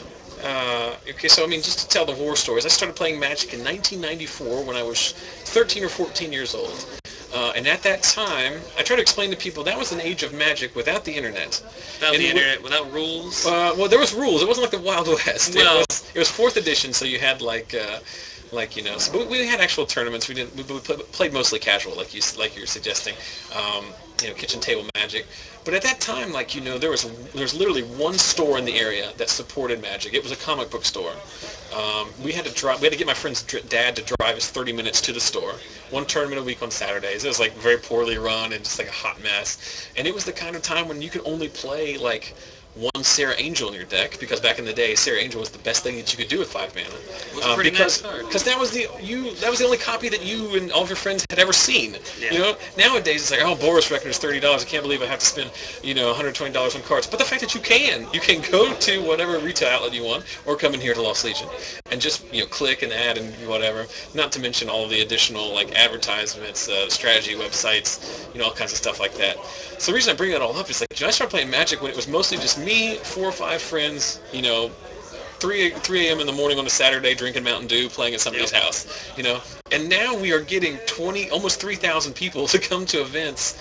A: Okay, so just to tell the war stories, I started playing Magic in 1994 when I was 13 or 14 years old. And at that time, I try to explain to people that was an age of Magic without the internet.
B: Without rules?
A: Well, there was rules. It wasn't like the Wild West.
B: Well,
A: it was 4th edition, so you had but we had actual tournaments. We played mostly casual, like you're suggesting. Kitchen table Magic. But at that time, there was literally one store in the area that supported Magic. It was a comic book store. We had to get my friend's dad to drive us 30 minutes to the store. One tournament a week on Saturdays. It was very poorly run and just a hot mess. And it was the kind of time when you could only play one Sarah Angel in your deck, because back in the day, Sarah Angel was the best thing that you could do with 5 mana.
B: It was a pretty nice card.
A: Because that was the only copy that you and all of your friends had ever seen. Yeah. Nowadays it's Boros record is $30. I can't believe I have to spend $120 on cards. But the fact that you can go to whatever retail outlet you want, or come in here to Lost Legion and just click and add and whatever. Not to mention all the additional advertisements, strategy websites, all kinds of stuff like that. So the reason I bring that all up is I started playing Magic when it was mostly just me, 4 or 5 friends, 3 a.m. in the morning on a Saturday drinking Mountain Dew, playing at somebody's house, And now we are getting almost 3,000 people to come to events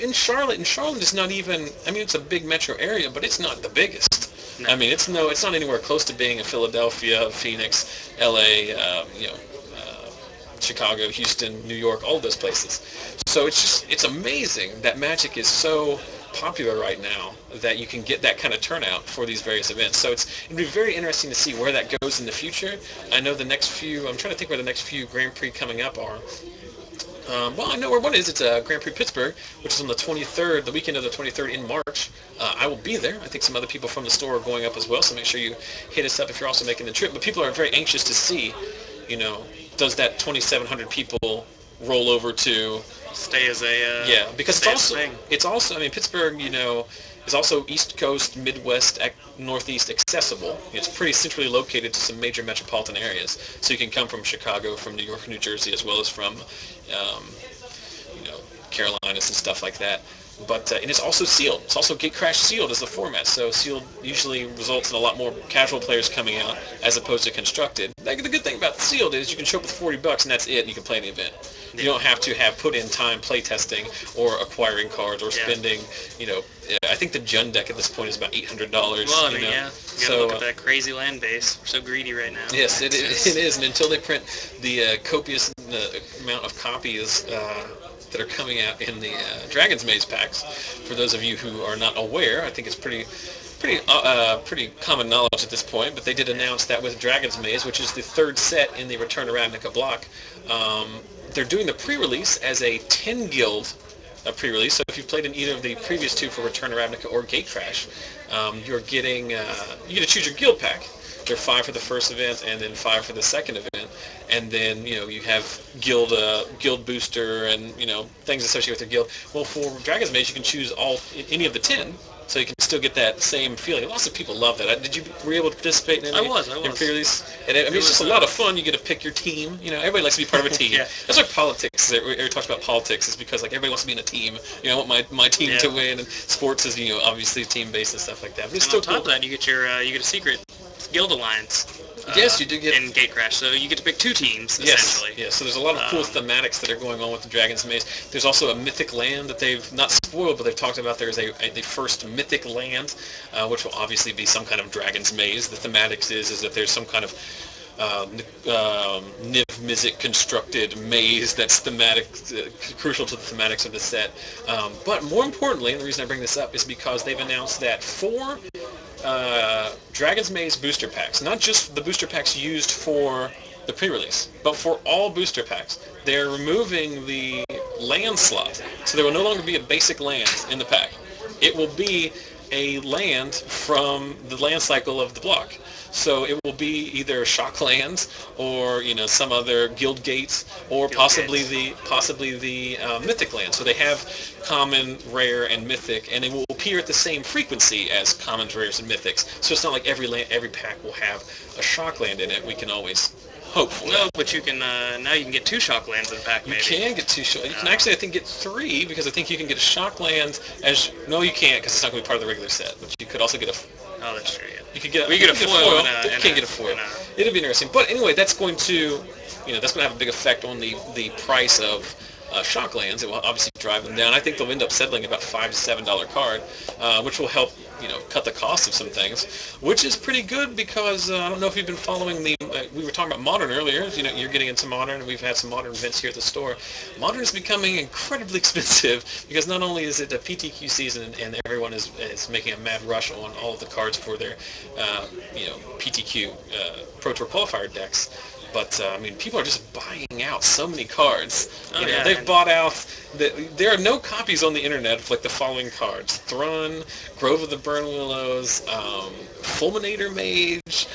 A: in Charlotte. And Charlotte is not even, it's a big metro area, but it's not the biggest. No. It's not anywhere close to being a Philadelphia, Phoenix, LA, Chicago, Houston, New York, all of those places. So it's amazing that Magic is so popular right now that you can get that kind of turnout for these various events. So it'll be very interesting to see where that goes in the future. I know I'm trying to think where the next few Grand Prix coming up are. I know where one is. It's Grand Prix Pittsburgh, which is on the 23rd, the weekend of the 23rd in March. I will be there. I think some other people from the store are going up as well, so make sure you hit us up if you're also making the trip. But people are very anxious to see, does that 2,700 people roll over to
B: stay as a
A: because it's also Pittsburgh is also East Coast, Midwest, Northeast accessible. It's pretty centrally located to some major metropolitan areas, so you can come from Chicago, from New York, New Jersey, as well as from Carolinas and stuff like that. But and it's also sealed. It's also Gatecrash sealed as the format. So sealed usually results in a lot more casual players coming out as opposed to constructed. The good thing about sealed is you can show up with $40 and that's it, and you can play the event. You don't have to have put in time play testing or acquiring cards or spending. I think the Jund deck at this point is about $800.
B: Well, You gotta look at that crazy land base. We're so greedy right now.
A: Yes, it is. And until they print the copious amount of copies that are coming out in the Dragon's Maze packs, for those of you who are not aware, I think it's pretty common knowledge at this point, but they did announce that with Dragon's Maze, which is the 3rd set in the Return to Ravnica block, they're doing the pre-release as a 10 guild pre-release. So if you've played in either of the previous 2 for Return to Ravnica or Gatecrash, you get to choose your guild pack. There are 5 for the first event and then 5 for the second event, and then you have guild booster and things associated with your guild. Well, for Dragon's Maze you can choose any of the 10. So you can still get that same feeling. Lots of people love that. Were you able to participate in any?
B: I was.
A: In pre-release? And it's just a lot of fun. You get to pick your team. Everybody likes to be part of a team.
B: Yeah.
A: That's like politics. Everybody talks about politics is because everybody wants to be in a team. I want my team to win. And sports is obviously team-based and stuff like that. But it's still
B: on top of that, you get a secret guild alliance.
A: Yes, you do get
B: in Gatecrash, so you get to pick 2 teams essentially.
A: Yes. So there's a lot of cool thematics that are going on with the Dragon's Maze. There's also a mythic land that they've not spoiled, but they've talked about. There's the first mythic land, which will obviously be some kind of Dragon's Maze. The thematics is that there's some kind of Niv-Mizzet constructed maze that's crucial to the thematics of the set. But more importantly, and the reason I bring this up is because they've announced that 4 Dragon's Maze booster packs, not just the booster packs used for the pre-release. But for all booster packs, they're removing the land slot. So there will no longer be a basic land in the pack. It will be a land from the land cycle of the block. So it will be either shock lands or some other guild gates or possibly the mythic land. So they have common, rare, and mythic, and it will appear at the same frequency as commons, rares, and mythics. So it's not like every pack will have a shock land in it. We can always hope for
B: No,
A: that.
B: but you can now you can get 2 shock lands in the pack. Maybe
A: You can get 2 shock. You can actually, I think, get 3 because I think you can get a shock land as. No, you can't because it's not going to be part of the regular set. But you could also get a.
B: Oh, that's true. Yeah.
A: You could get.
B: We get a foil.
A: You can't get a foil. It'll be interesting. But anyway, that's going to, that's going to have a big effect on the price of shock lands. It will obviously drive them down. I think they'll end up settling about $5 to $7 card, which will help cut the cost of some things, which is pretty good because I don't know if you've been following we were talking about Modern earlier. You're getting into Modern, and we've had some Modern events here at the store. Modern is becoming incredibly expensive because not only is it a PTQ season and everyone is making a mad rush on all of the cards for their PTQ Pro Tour qualifier decks, but people are just buying out so many cards. They've bought out. There are no copies on the internet of the following cards: Thrun, Grove of the Burn Willows, Fulminator Mage,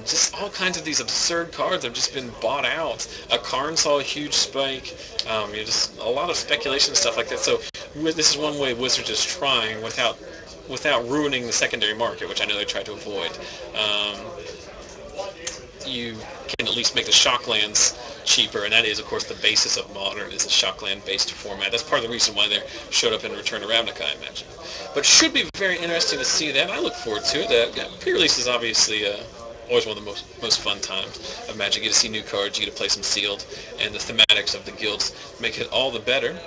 A: just all kinds of these absurd cards have just been bought out. Karn saw a huge spike. Just a lot of speculation and stuff like that. So this is one way Wizards is trying without ruining the secondary market, which I know they try to avoid. You can at least make the shocklands cheaper, and that is, of course, the basis of Modern is a shockland-based format. That's part of the reason why they showed up in Return to Ravnica, I imagine. But should be very interesting to see that. I look forward to it. Pre-release is obviously always one of the most fun times of Magic. You get to see new cards, you get to play some sealed, and the thematics of the guilds make it all the better.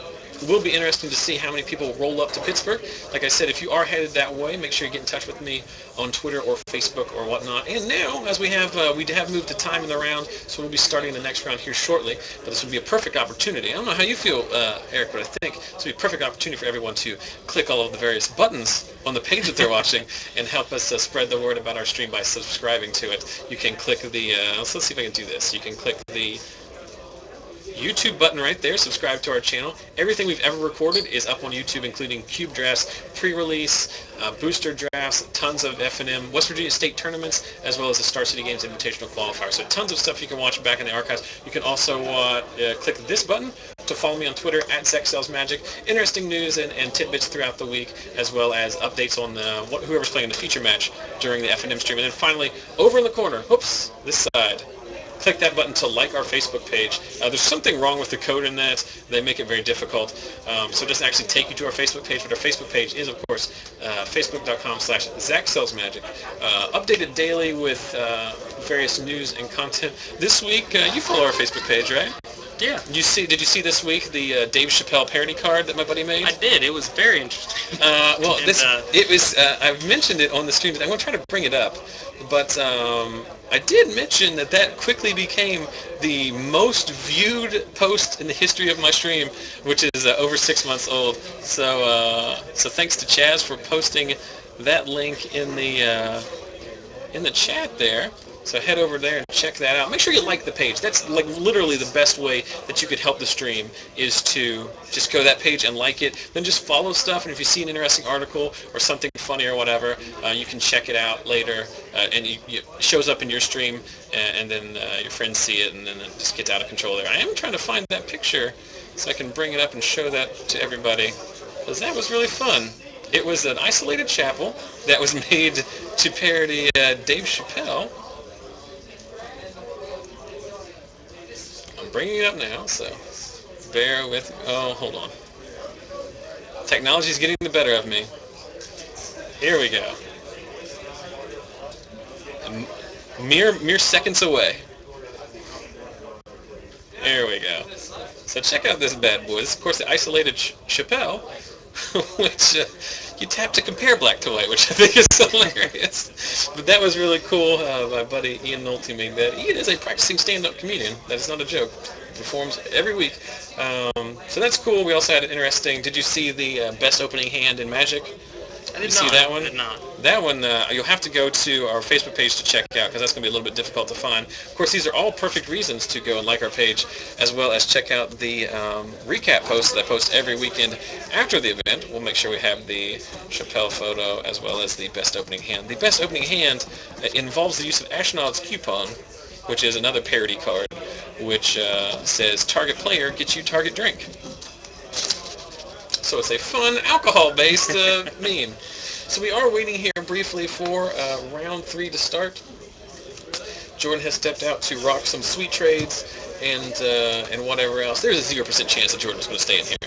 A: It will be interesting to see how many people roll up to Pittsburgh. Like I said, if you are headed that way, make sure you get in touch with me on Twitter or Facebook or whatnot. And now, as we have moved the time in the round, so we'll be starting the next round here shortly. But this would be a perfect opportunity. I don't know how you feel, Eric, but I think this would be a perfect opportunity for everyone to click all of the various buttons on the page that they're watching and help us spread the word about our stream by subscribing to it. You can click the, let's see if I can do this. You can click the YouTube button right there, subscribe to our channel. Everything we've ever recorded is up on YouTube, including cube drafts, pre-release, booster drafts, tons of FNM, West Virginia State tournaments, as well as the Star City Games Invitational Qualifier. So tons of stuff you can watch back in the archives. You can also click this button to follow me on Twitter, @ZechSellsMagic. Interesting news and tidbits throughout the week, as well as updates on whoever's playing the feature match during the FNM stream. And then finally, over in the corner, this side, click that button to like our Facebook page. There's something wrong with the code in that. They make it very difficult. So it doesn't actually take you to our Facebook page, but our Facebook page is, of course, facebook.com/ZachSellsMagic. Updated daily with various news and content. This week, you follow our Facebook page, right?
B: Yeah.
A: Did you see this week the Dave Chappelle parody card that my buddy made?
B: I did. It was very interesting.
A: I've mentioned it on the stream. I'm going to try to bring it up. But I did mention that quickly became the most viewed post in the history of my stream, which is over 6 months old. So thanks to Chaz for posting that link in the chat there. So head over there and check that out. Make sure you like the page. That's literally the best way that you could help the stream is to just go to that page and like it. Then just follow stuff, and if you see an interesting article or something funny or whatever, you can check it out later, and it shows up in your stream, and then your friends see it, and then it just gets out of control there. I am trying to find that picture so I can bring it up and show that to everybody, because that was really fun. It was an isolated chapel that was made to parody Dave Chappelle. Bringing it up now, so bear with me. Oh, hold on. Technology's getting the better of me. Here we go. Mere seconds away. There we go. So check out this bad boy. This is, of course, the isolated Chappelle, which you tap to compare black to white, which I think is hilarious. But that was really cool. My buddy Ian Nolte made that. Ian is a practicing stand-up comedian. That is not a joke. He performs every week. So that's cool. We also had an interesting... Did you see the best opening hand in Magic?
B: I did
A: You see
B: not.
A: that one?
B: I did not.
A: That one, you'll have to go to our Facebook page to check out because that's going to be a little bit difficult to find. Of course, these are all perfect reasons to go and like our page, as well as check out the recap posts that I post every weekend after the event. We'll make sure we have the Chappelle photo as well as the best opening hand. The best opening hand involves the use of Astronaut's coupon, which is another parody card, which says target player gets you target drink. So it's a fun alcohol-based meme. So we are waiting here briefly for round 3 to start. Jordan has stepped out to rock some sweet trades and whatever else. There's a 0% chance that Jordan was going to stay in here.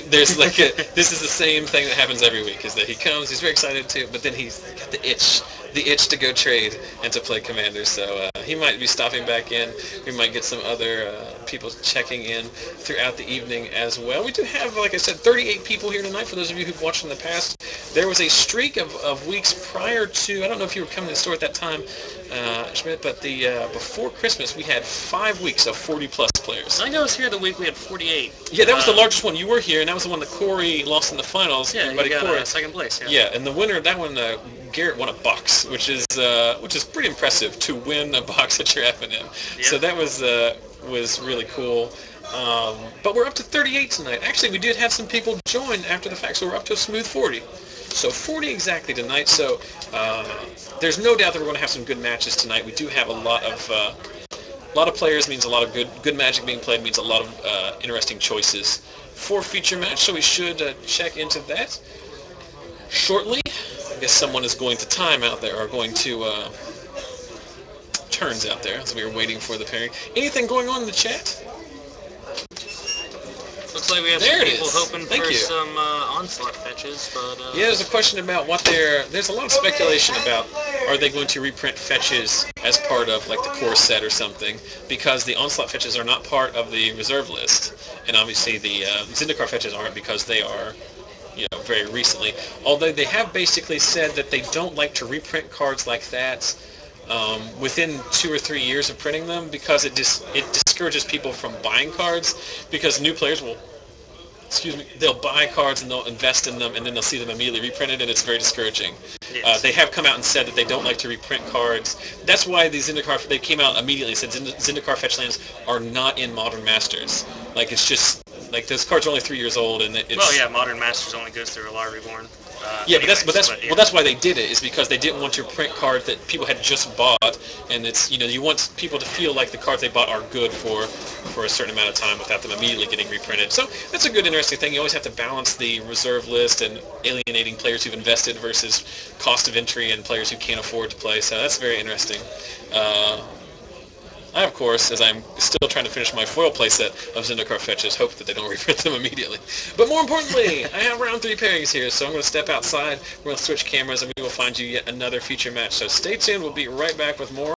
A: This is the same thing that happens every week, is that he comes, he's very excited to, but then he's got the itch to go trade and to play Commander. So he might be stopping back in. We might get some other people checking in throughout the evening as well. We do have, like I said, 38 people here tonight. For those of you who've watched in the past, there was a streak of weeks prior to, I don't know if you were coming to the store at that time, Schmidt, but before Christmas we had 5 weeks of 40 plus players.
B: I think I was here the week we had 48.
A: Yeah, that was the largest one. You were here, and that was the one that Corey lost in the finals.
B: Yeah, he got second place.
A: Yeah, and the winner of that one, Garrett won a box, which is pretty impressive to win a box at your FNM.
B: Yeah.
A: So that was really cool. But we're up to 38 tonight. Actually, we did have some people join after the fact, so we're up to a smooth 40. So 40 exactly tonight. So there's no doubt that we're going to have some good matches tonight. We do have a lot of players, means a lot of good Magic being played, means a lot of interesting choices for feature match. So we should check into that shortly. I guess someone is going to time out there, or going to turns out there, as we were waiting for the pairing. Anything going on in the chat?
B: Looks like we have some people hoping for some onslaught fetches, but
A: yeah, there's a question about what there's a lot of speculation about, are they going to reprint fetches as part of like the core set or something, because the onslaught fetches are not part of the reserve list, and obviously the Zendikar fetches aren't, because they are, you know, very recently. Although they have basically said that they don't like to reprint cards like that within 2 or 3 years of printing them, because it discourages people from buying cards, because new players will, they'll buy cards and they'll invest in them, and then they'll see them immediately reprinted, and it's very discouraging. Yes. They have come out and said that they don't like to reprint cards. That's why the Zendikar, they came out immediately and said Zendikar fetch lands are not in Modern Masters. Like, it's just, like, those cards are only 3 years old, and it's...
B: Well, yeah, Modern Masters only goes through Alar Reborn.
A: Yeah, but that's why they did it, is because they didn't want to print cards that people had just bought, and it's, you know, you want people to feel like the cards they bought are good for a certain amount of time without them immediately getting reprinted. So that's a good, interesting thing. You always have to balance the reserve list and alienating players who've invested versus cost of entry and players who can't afford to play. So that's very interesting. I, of course, as I'm still trying to finish my foil playset of Zendikar fetches, hope that they don't reprint them immediately. But more importantly, I have round 3 pairings here, so I'm going to step outside, we're going to switch cameras, and we will find you yet another feature match. So stay tuned, we'll be right back with more.